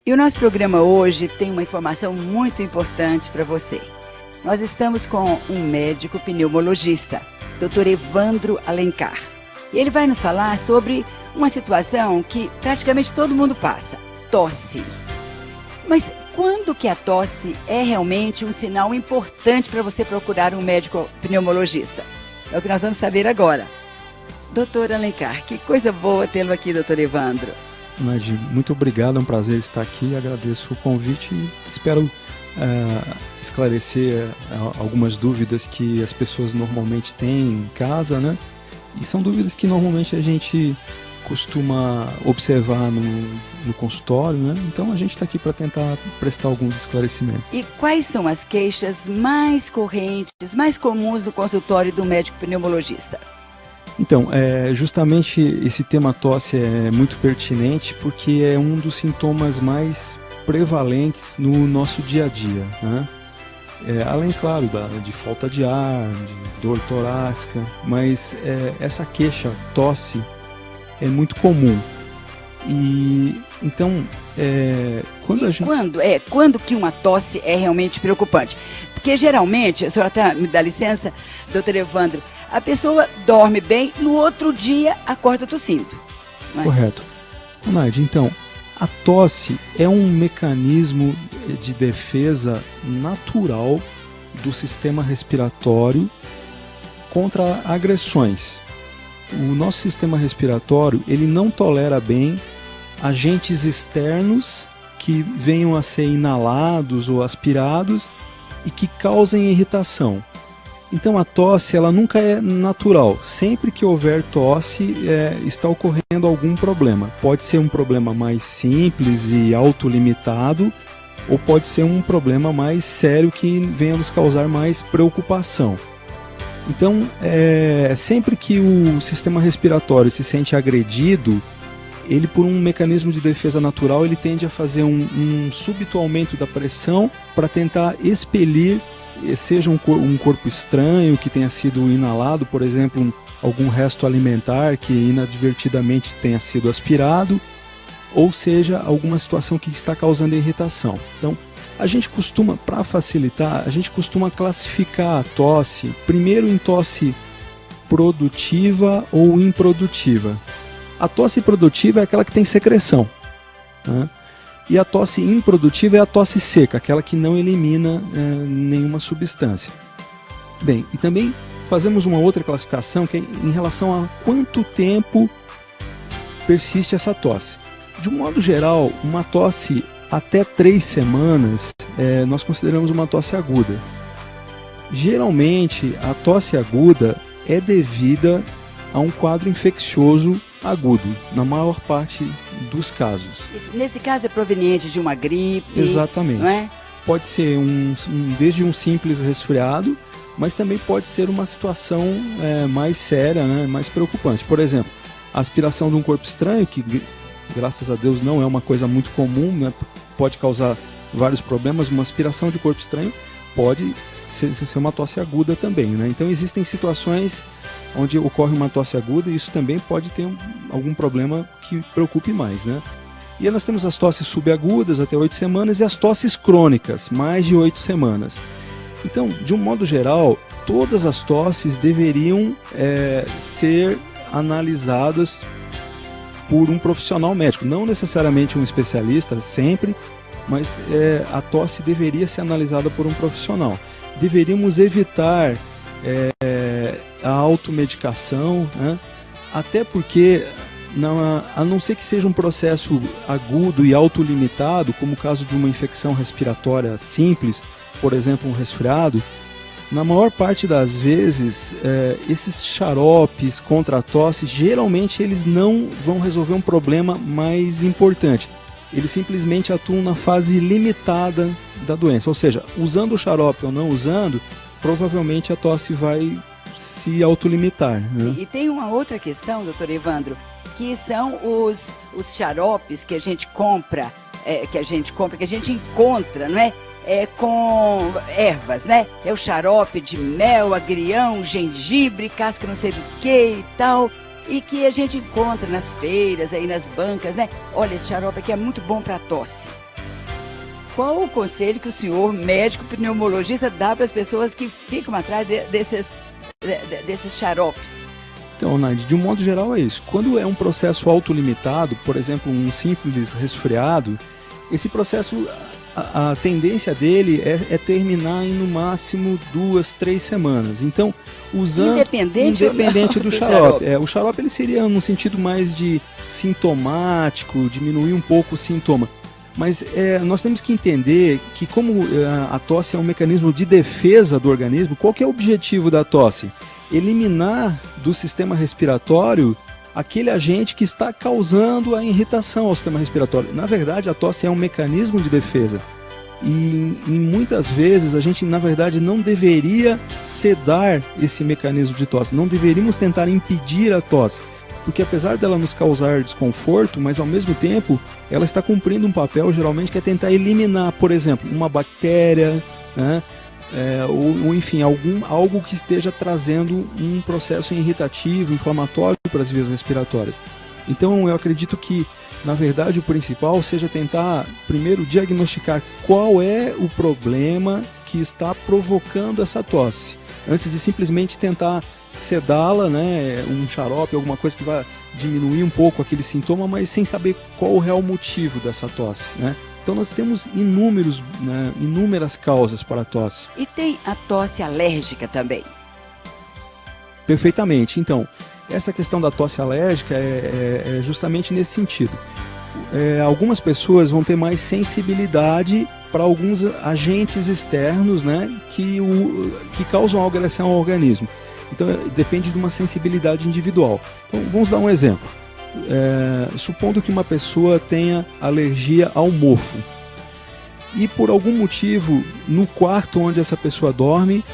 E o nosso programa hoje tem uma informação muito importante para você. Nós estamos com um médico pneumologista, Dr. Evandro Alencar. E ele vai nos falar sobre uma situação que praticamente todo mundo passa: tosse. Mas quando que a tosse é realmente um sinal importante para você procurar um médico pneumologista? É o que nós vamos saber agora. Doutor Alencar, que coisa boa tê-lo aqui, doutor Evandro. Nadir, muito obrigado, é um prazer estar aqui, agradeço o convite e espero esclarecer algumas dúvidas que as pessoas normalmente têm em casa, né? E são dúvidas que normalmente a gente costuma observar no consultório, né? Então a gente está aqui para tentar prestar alguns esclarecimentos. E quais são as queixas mais correntes, mais comuns no consultório do médico pneumologista? Então, justamente esse tema tosse é muito pertinente porque é um dos sintomas mais prevalentes no nosso dia a dia, né? Além, claro, de falta de ar, de dor torácica, mas essa queixa, tosse, é muito comum. E então, quando que uma tosse é realmente preocupante? Porque geralmente, a senhora até me dá licença, doutor Evandro, a pessoa dorme bem, no outro dia acorda tossindo. Não é? Correto. Naide, então, a tosse é um mecanismo de defesa natural do sistema respiratório contra agressões. O nosso sistema respiratório, ele não tolera bem agentes externos que venham a ser inalados ou aspirados e que causem irritação. Então a tosse, ela nunca é natural. Sempre que houver tosse, está ocorrendo algum problema. Pode ser um problema mais simples e autolimitado, ou pode ser um problema mais sério que venha nos causar mais preocupação. Então, sempre que o sistema respiratório se sente agredido, ele, por um mecanismo de defesa natural, ele tende a fazer um súbito aumento da pressão para tentar expelir, seja um corpo estranho que tenha sido inalado, por exemplo, algum resto alimentar que inadvertidamente tenha sido aspirado, ou seja, alguma situação que está causando irritação. Então, a gente costuma, para facilitar, a gente costuma classificar a tosse primeiro em tosse produtiva ou improdutiva. A tosse produtiva é aquela que tem secreção, né? E a tosse improdutiva é a tosse seca, aquela que não elimina nenhuma substância. Bem, e também fazemos uma outra classificação que é em relação a quanto tempo persiste essa tosse. De um modo geral, uma tosse até 3 semanas, nós consideramos uma tosse aguda. Geralmente, a tosse aguda é devida a um quadro infeccioso agudo, na maior parte dos casos. Nesse caso é proveniente de uma gripe. Exatamente. Não é? Pode ser desde um simples resfriado, mas também pode ser uma situação mais séria, né, mais preocupante. Por exemplo, a aspiração de um corpo estranho, que graças a Deus não é uma coisa muito comum, né, pode causar vários problemas. Uma aspiração de corpo estranho pode ser uma tosse aguda também, né? Então existem situações onde ocorre uma tosse aguda e isso também pode ter algum problema que preocupe mais, né? E aí nós temos as tosses subagudas até 8 semanas e as tosses crônicas, mais de 8 semanas. Então, de um modo geral, todas as tosses deveriam ser analisadas por um profissional médico, não necessariamente um especialista, sempre, mas a tosse deveria ser analisada por um profissional. Deveríamos evitar a automedicação, né? Até porque, a não ser que seja um processo agudo e autolimitado, como o caso de uma infecção respiratória simples, por exemplo, um resfriado, na maior parte das vezes, esses xaropes contra a tosse, geralmente eles não vão resolver um problema mais importante. Eles simplesmente atuam na fase limitada da doença, ou seja, usando o xarope ou não usando, provavelmente a tosse vai se autolimitar, né? Sim, e tem uma outra questão, doutor Evandro, que são os xaropes que a gente compra, que a gente encontra, não é? Com ervas, né? É o xarope de mel, agrião, gengibre, casca não sei do que e tal, e que a gente encontra nas feiras, aí nas bancas, né? Olha, esse xarope aqui é muito bom para tosse. qual o conselho que o senhor, médico pneumologista, dá para as pessoas que ficam atrás desses xaropes? Então, Naide, de um modo geral é isso. Quando é um processo autolimitado, por exemplo, um simples resfriado, esse processo, a tendência dele é terminar em no máximo 2, 3 semanas. Então, usando independente do xarope. O xarope ele seria no sentido mais de sintomático, diminuir um pouco o sintoma. Mas nós temos que entender que como a tosse é um mecanismo de defesa do organismo, qual que é o objetivo da tosse? Eliminar do sistema respiratório aquele agente que está causando a irritação ao sistema respiratório. Na verdade, a tosse é um mecanismo de defesa. E muitas vezes a gente, na verdade, não deveria sedar esse mecanismo de tosse. Não deveríamos tentar impedir a tosse. Porque apesar dela nos causar desconforto, mas ao mesmo tempo ela está cumprindo um papel geralmente que é tentar eliminar, por exemplo, uma bactéria, né? Ou enfim, algo que esteja trazendo um processo irritativo, inflamatório para as vias respiratórias. Então eu acredito que, na verdade, o principal seja tentar primeiro diagnosticar qual é o problema que está provocando essa tosse, antes de simplesmente tentar sedá-la, né, um xarope, alguma coisa que vai diminuir um pouco aquele sintoma, mas sem saber qual o real motivo dessa tosse, né? Então nós temos inúmeras causas para a tosse. E tem a tosse alérgica também? Perfeitamente. Então, essa questão da tosse alérgica é justamente nesse sentido. Algumas pessoas vão ter mais sensibilidade para alguns agentes externos, né, que causam agressão ao organismo. Então depende de uma sensibilidade individual. Então vamos dar um exemplo. Supondo que uma pessoa tenha alergia ao mofo e por algum motivo no quarto onde essa pessoa dorme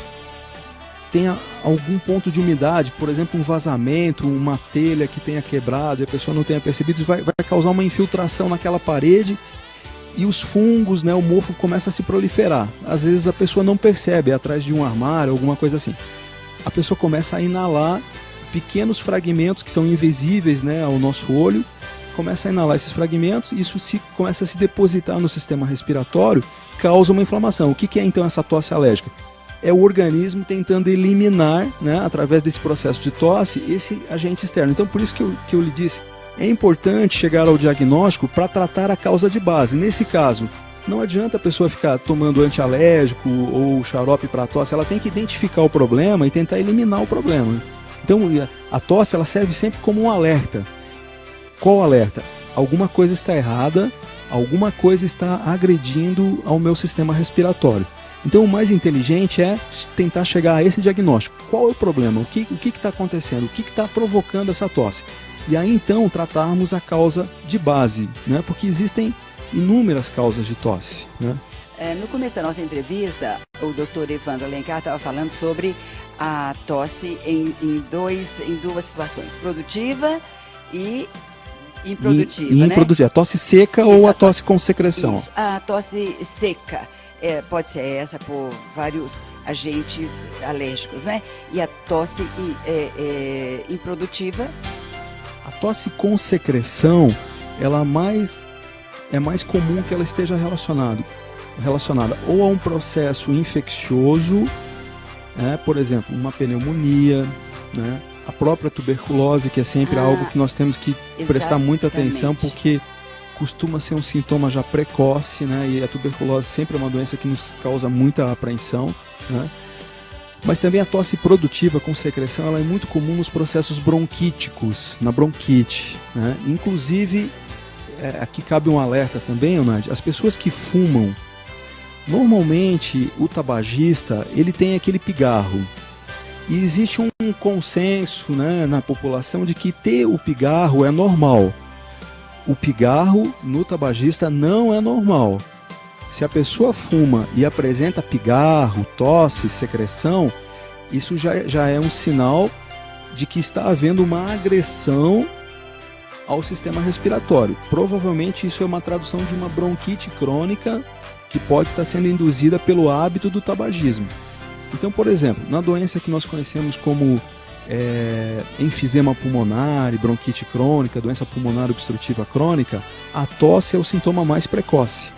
tenha algum ponto de umidade, por exemplo um vazamento, uma telha que tenha quebrado e a pessoa não tenha percebido, isso vai causar uma infiltração naquela parede e os fungos, né, o mofo começa a se proliferar. Às vezes a pessoa não percebe, é atrás de um armário, alguma coisa assim. A pessoa começa a inalar pequenos fragmentos que são invisíveis, né, ao nosso olho, começa a inalar esses fragmentos, isso começa a se depositar no sistema respiratório, causa uma inflamação. O que é então essa tosse alérgica? É o organismo tentando eliminar, né, através desse processo de tosse, esse agente externo. Então por isso que eu lhe disse, é importante chegar ao diagnóstico para tratar a causa de base. Nesse caso, não adianta a pessoa ficar tomando antialérgico ou xarope para tosse, ela tem que identificar o problema e tentar eliminar o problema. Então a tosse ela serve sempre como um alerta. Qual alerta? Alguma coisa está errada, alguma coisa está agredindo ao meu sistema respiratório. Então o mais inteligente é tentar chegar a esse diagnóstico. Qual é o problema? O que está acontecendo? O que está provocando essa tosse? E aí então tratarmos a causa de base, né? Porque existem inúmeras causas de tosse, né? No começo da nossa entrevista, o Dr. Evandro Alencar estava falando sobre a tosse em duas situações, produtiva e improdutiva, né? Improdutiva, a tosse seca ou a tosse com secreção? Isso, a tosse seca. Pode ser essa por vários agentes alérgicos, né? E a tosse improdutiva? A tosse com secreção, ela é mais comum que ela esteja relacionada ou a um processo infeccioso, né? Por exemplo, uma pneumonia, né? A própria tuberculose, que é sempre algo que nós temos que prestar muita atenção, porque costuma ser um sintoma já precoce, né? E a tuberculose sempre é uma doença que nos causa muita apreensão, né? Mas também a tosse produtiva com secreção, ela é muito comum nos processos bronquíticos, na bronquite, né? Inclusive, aqui cabe um alerta também, Onade, as pessoas que fumam, normalmente o tabagista, ele tem aquele pigarro. E existe um consenso, né, na população de que ter o pigarro é normal. O pigarro no tabagista não é normal. Se a pessoa fuma e apresenta pigarro, tosse, secreção, isso já é um sinal de que está havendo uma agressão ao sistema respiratório. Provavelmente isso é uma tradução de uma bronquite crônica que pode estar sendo induzida pelo hábito do tabagismo. Então, por exemplo, na doença que nós conhecemos como enfisema pulmonar e bronquite crônica, doença pulmonar obstrutiva crônica, a tosse é o sintoma mais precoce.